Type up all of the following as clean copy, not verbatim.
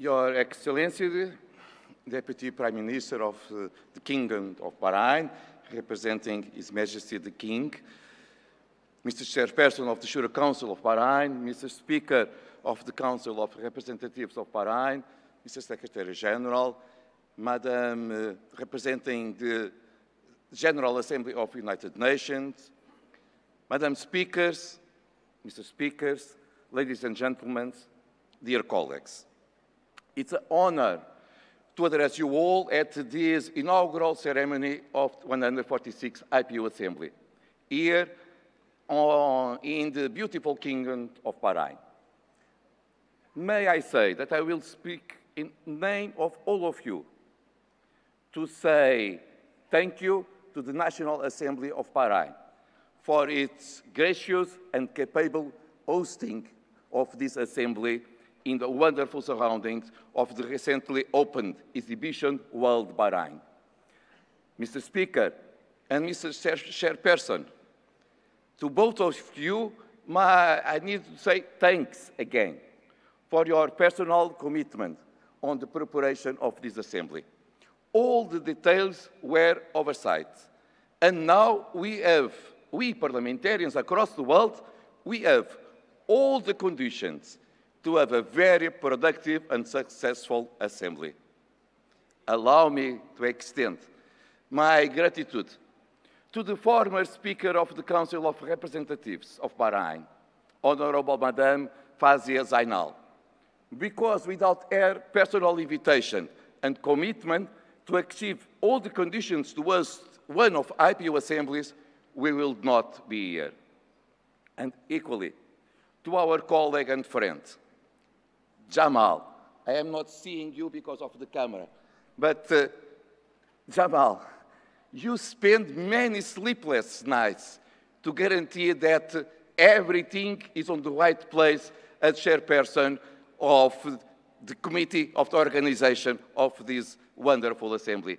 Your Excellency, the Deputy Prime Minister of the Kingdom of Bahrain, representing His Majesty the King, Mr. Chairperson of the Shura Council of Bahrain, Mr. Speaker of the Council of Representatives of Bahrain, Mr. Secretary General, Madam representing the General Assembly of the United Nations, Madam Speakers, Mr. Speakers, ladies and gentlemen, dear colleagues. It's an honor to address you all at this inaugural ceremony of 146th IPU Assembly, here in the beautiful Kingdom of Bahrain. May I say that I will speak in name of all of you to say thank you to the National Assembly of Bahrain for its gracious and capable hosting of this assembly in the wonderful surroundings of the recently opened exhibition World Bahrain. Mr. Speaker and Mr. Chairperson, to both of you, I need to say thanks again for your personal commitment on the preparation of this assembly. All the details were oversight. And now we parliamentarians across the world, we have all the conditions to have a very productive and successful assembly. Allow me to extend my gratitude to the former Speaker of the Council of Representatives of Bahrain, Honorable Madame Fazia Zainal, because without her personal invitation and commitment to achieve all the conditions to host one of IPU assemblies, we will not be here. And equally, to our colleague and friend, Jamal. I am not seeing you because of the camera, but Jamal, you spend many sleepless nights to guarantee that everything is on the right place as chairperson of the committee of the organization of this wonderful assembly.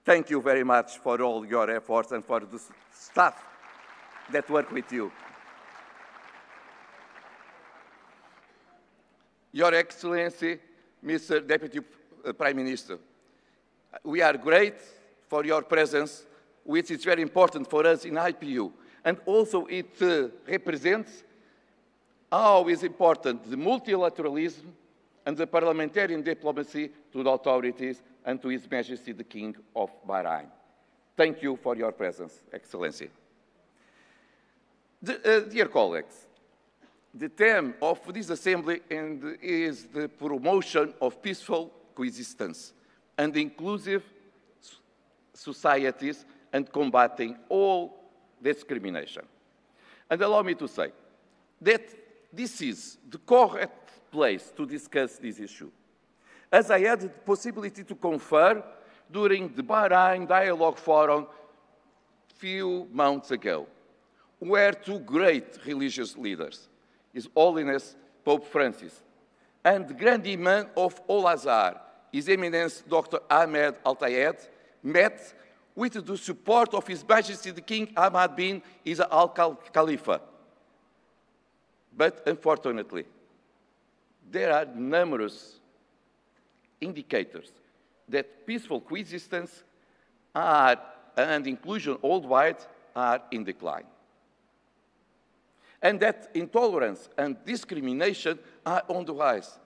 Thank you very much for all your efforts and for the staff that work with you. Your Excellency, Mr. Deputy Prime Minister, we are great for your presence, which is very important for us in IPU. And also it represents how is important the multilateralism and the parliamentarian diplomacy to the authorities and to His Majesty the King of Bahrain. Thank you for your presence, Excellency. Dear colleagues, the theme of this assembly is the promotion of peaceful coexistence and inclusive societies and combating all discrimination. And allow me to say that this is the correct place to discuss this issue, as I had the possibility to confer during the Bahrain Dialogue Forum a few months ago, where two great religious leaders, His Holiness Pope Francis, and the Grand Imam of Al-Azhar, His Eminence Dr. Ahmed Al-Tayed, met with the support of His Majesty the King Ahmad bin Isa Al-Khalifa. But unfortunately, there are numerous indicators that peaceful coexistence and inclusion worldwide are in decline, and that intolerance and discrimination are on the rise.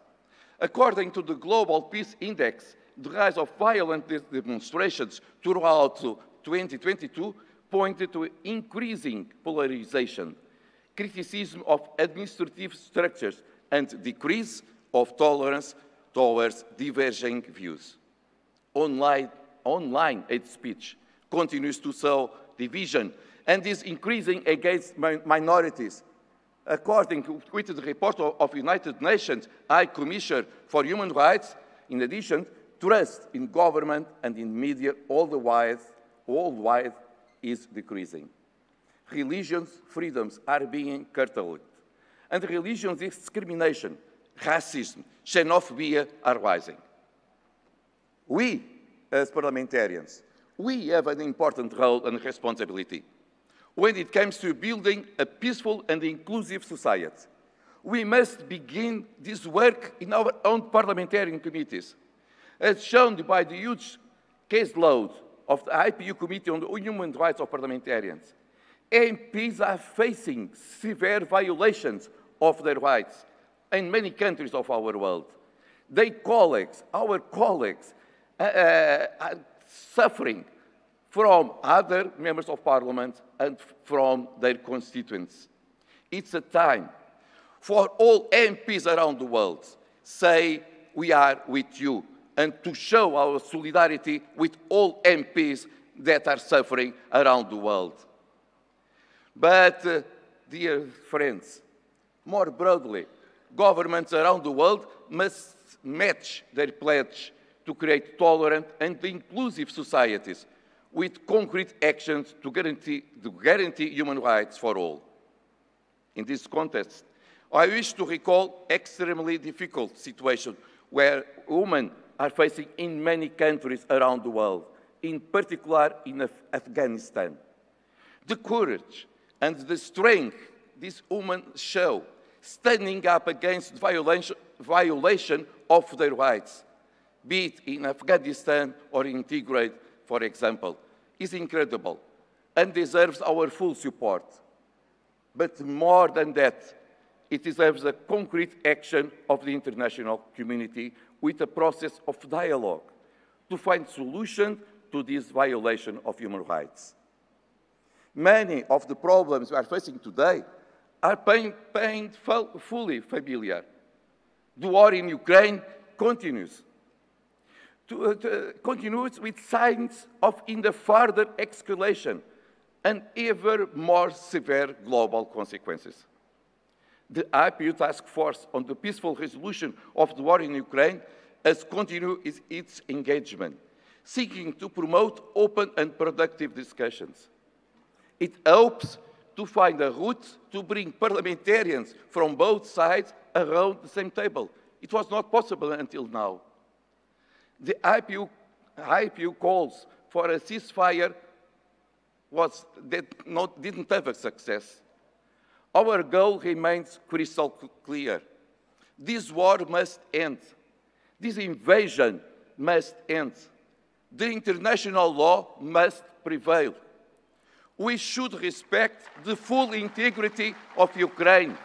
According to the Global Peace Index, the rise of violent demonstrations throughout 2022 pointed to increasing polarization, criticism of administrative structures, and decrease of tolerance towards diverging views. Online hate speech continues to sow division and is increasing against minorities. According to the report of United Nations High Commissioner for Human Rights, in addition, trust in government and in media worldwide is decreasing. Religious freedoms are being curtailed, and religious discrimination, racism, xenophobia are rising. We, as parliamentarians, we have an important role and responsibility when it comes to building a peaceful and inclusive society. We must begin this work in our own parliamentary committees. As shown by the huge caseload of the IPU Committee on the Human Rights of Parliamentarians, MPs are facing severe violations of their rights in many countries of our world. Their colleagues, our colleagues, are suffering from other members of parliament and from their constituents. It's a time for all MPs around the world to say we are with you and to show our solidarity with all MPs that are suffering around the world. But, dear friends, more broadly, governments around the world must match their pledge to create tolerant and inclusive societies with concrete actions to guarantee human rights for all. In this context, I wish to recall extremely difficult situations where women are facing in many countries around the world, in particular in Afghanistan. The courage and the strength these women show, standing up against violation of their rights, be it in Afghanistan or in Tigray, for example, is incredible and deserves our full support. But more than that, it deserves a concrete action of the international community with a process of dialogue to find solutions to this violation of human rights. Many of the problems we are facing today are painfully familiar. The war in Ukraine continues with signs of the further escalation and ever more severe global consequences. The IPU Task Force on the peaceful resolution of the war in Ukraine has continued its engagement, seeking to promote open and productive discussions. It hopes to find a route to bring parliamentarians from both sides around the same table. It was not possible until now. The IPU calls for a ceasefire didn't have a success. Our goal remains crystal clear. This war must end. This invasion must end. The international law must prevail. We should respect the full integrity of Ukraine.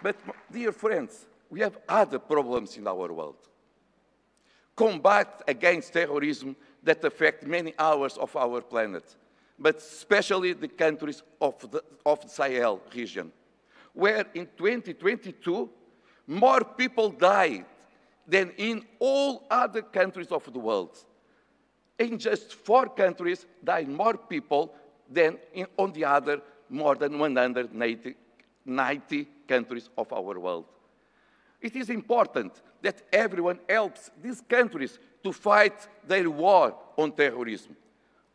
But, dear friends, we have other problems in our world. Combat against terrorism that affect many hours of our planet, but especially the countries of the Sahel region, where in 2022, more people died than in all other countries of the world. In just 4 countries, died more people than on the other more than 190 countries of our world. It is important that everyone helps these countries to fight their war on terrorism.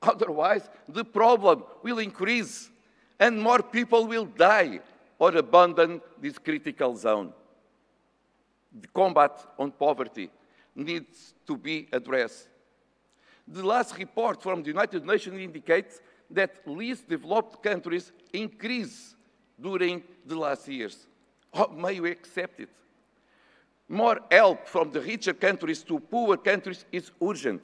Otherwise, the problem will increase and more people will die or abandon this critical zone. The combat on poverty needs to be addressed. The last report from the United Nations indicates that least developed countries increased during the last years. How may we accept it? More help from the richer countries to poorer countries is urgent.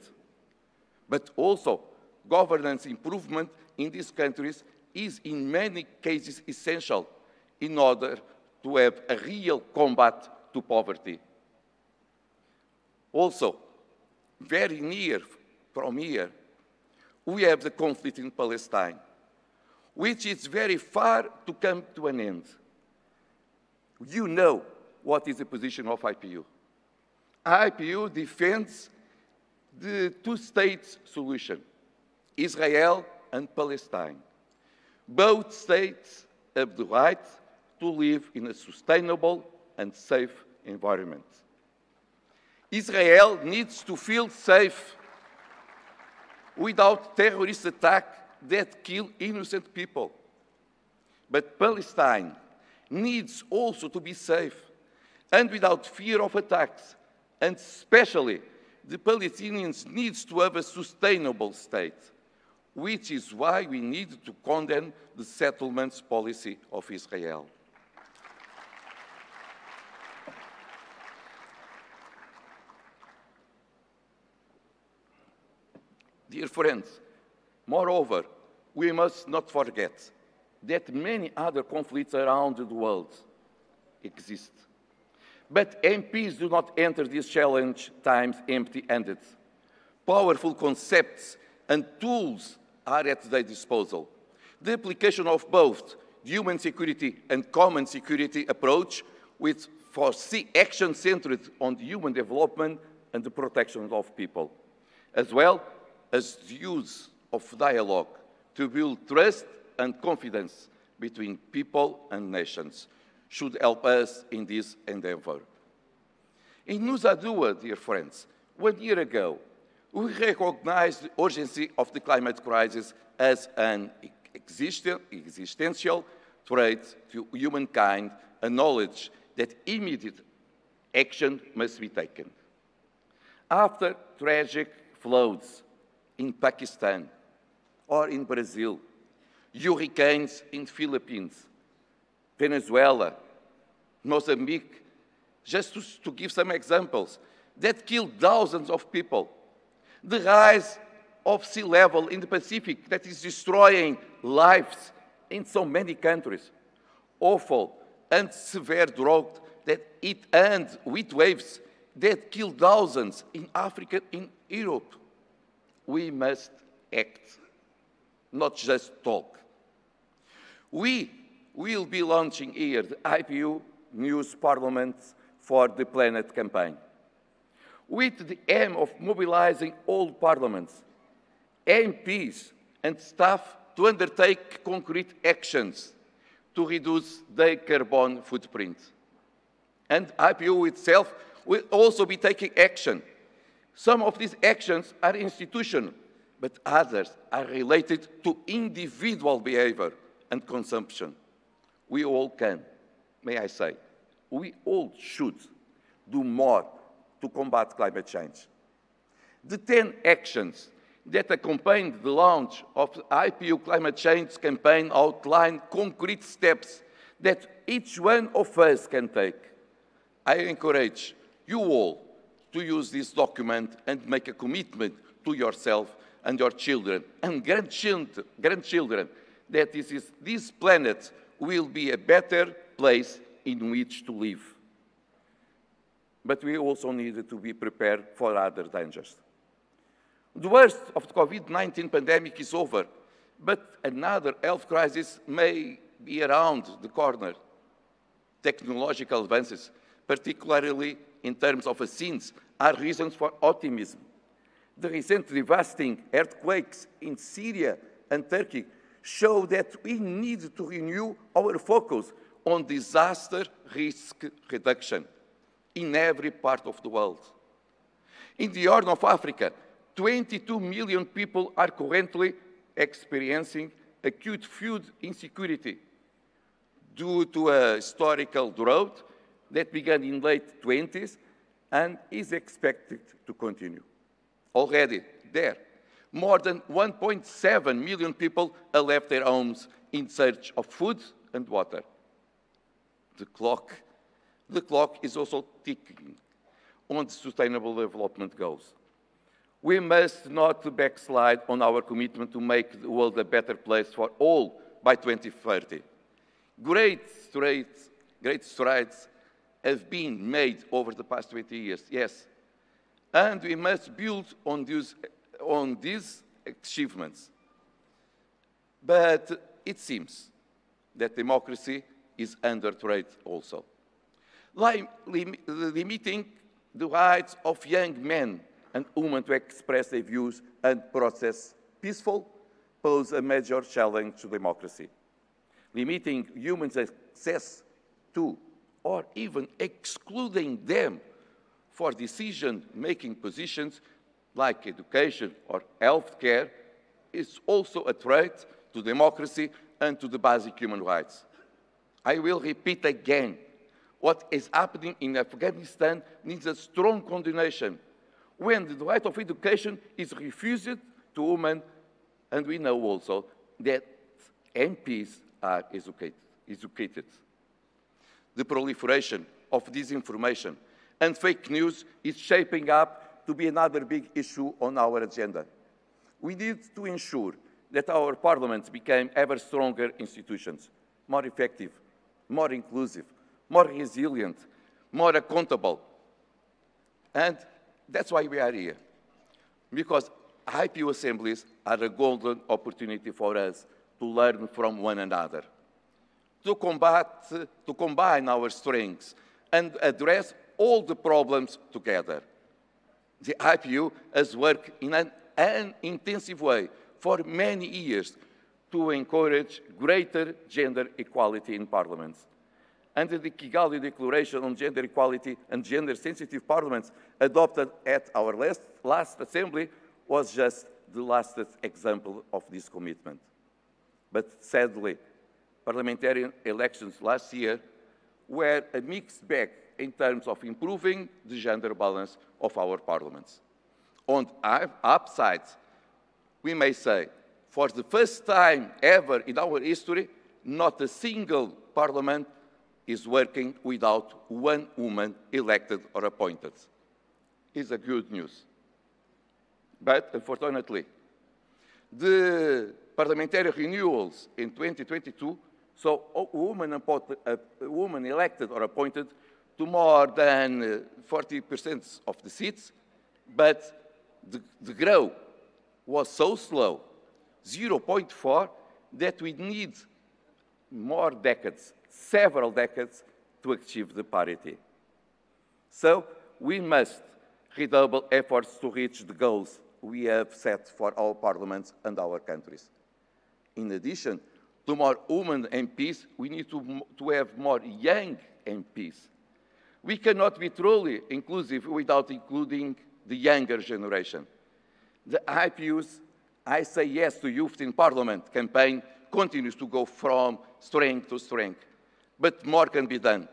But also, governance improvement in these countries is in many cases essential in order to have a real combat to poverty. Also, very near from here, we have the conflict in Palestine, which is very far to come to an end. You know what is the position of IPU. IPU defends the two-state solution, Israel and Palestine. Both states have the right to live in a sustainable and safe environment. Israel needs to feel safe without terrorist attacks that kill innocent people. But Palestine needs also to be safe and without fear of attacks, and especially the Palestinians need to have a sustainable state. which is why we need to condemn the settlements policy of Israel. Dear friends, moreover, we must not forget that many other conflicts around the world exist. But MPs do not enter these challenge times empty-handed. Powerful concepts and tools are at their disposal. The application of both the human security and common security approach with foresee action centered on the human development and the protection of people, as well as the use of dialogue to build trust and confidence between people and nations, should help us in this endeavor. In Nusa Dua, dear friends, 1 year ago, we recognized the urgency of the climate crisis as an existential threat to humankind, and knowledge that immediate action must be taken. After tragic floods in Pakistan or in Brazil, hurricanes in the Philippines, Venezuela, Mozambique, just to give some examples, that killed thousands of people. The rise of sea level in the Pacific that is destroying lives in so many countries. Awful and severe drought that it and heat waves that kill thousands in Africa, in Europe. We must act, not just talk. We will be launching here the IPU News Parliaments for the Planet campaign, with the aim of mobilizing all parliaments, MPs and staff to undertake concrete actions to reduce their carbon footprint. And IPU itself will also be taking action. Some of these actions are institutional, but others are related to individual behavior and consumption. We all can, may I say, we all should do more to combat climate change. The 10 actions that accompanied the launch of the IPU climate change campaign outline concrete steps that each one of us can take. I encourage you all to use this document and make a commitment to yourself and your children and grandchildren that this planet will be a better place in which to live. But we also need to be prepared for other dangers. The worst of the COVID-19 pandemic is over, but another health crisis may be around the corner. Technological advances, particularly in terms of vaccines, are reasons for optimism. The recent devastating earthquakes in Syria and Turkey show that we need to renew our focus on disaster risk reduction in every part of the world. In the Horn of Africa, 22 million people are currently experiencing acute food insecurity due to a historical drought that began in late 20s and is expected to continue. Already there, more than 1.7 million people have left their homes in search of food and water. The clock is also ticking on the Sustainable Development Goals. We must not backslide on our commitment to make the world a better place for all by 2030. Great strides have been made over the past 20 years, yes, and we must build on these achievements. But it seems that democracy is under threat also. Limiting the rights of young men and women to express their views and process peaceful pose a major challenge to democracy. Limiting humans' access to or even excluding them for decision-making positions like education or healthcare is also a threat to democracy and to the basic human rights. I will repeat again, what is happening in Afghanistan needs a strong condemnation. When the right of education is refused to women And we know also that MPs are educated. The proliferation of disinformation and fake news is shaping up to be another big issue on our agenda. We need to ensure that our parliaments become ever stronger institutions, more effective, more inclusive, more resilient, more accountable. And that's why we are here, because IPU assemblies are a golden opportunity for us to learn from one another, to combine our strengths and address all the problems together. The IPU has worked in an intensive way for many years to encourage greater gender equality in parliaments. And the Kigali Declaration on Gender Equality and Gender-Sensitive Parliaments adopted at our last assembly was just the last example of this commitment. But sadly, parliamentary elections last year were a mixed bag in terms of improving the gender balance of our parliaments. On the upside, we may say, for the first time ever in our history, not a single parliament is working without one woman elected or appointed. It's a good news. But unfortunately, the parliamentary renewals in 2022 saw a woman elected or appointed to more than 40% of the seats, but the growth was so slow, 0.4, that we need more decades, several decades, to achieve the parity. So we must redouble efforts to reach the goals we have set for our parliaments and our countries. In addition to more women MPs, we need to have more young MPs. We cannot be truly inclusive without including the younger generation. The IPU's I Say Yes to Youth in Parliament campaign continues to go from strength to strength, but more can be done.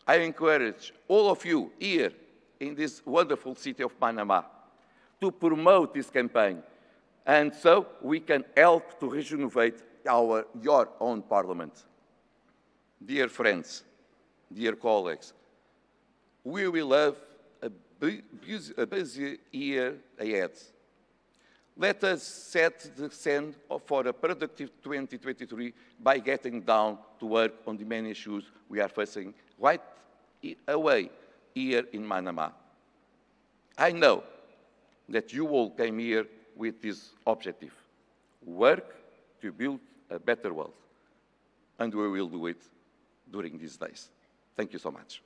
I encourage all of you here in this wonderful city of Panama to promote this campaign, and so we can help to rejuvenate your own parliament. Dear friends, dear colleagues, we will have a busy year ahead. Let us set the scene for a productive 2023 by getting down to work on the many issues we are facing right away here in Panama. I know that you all came here with this objective: work to build a better world. And we will do it during these days. Thank you so much.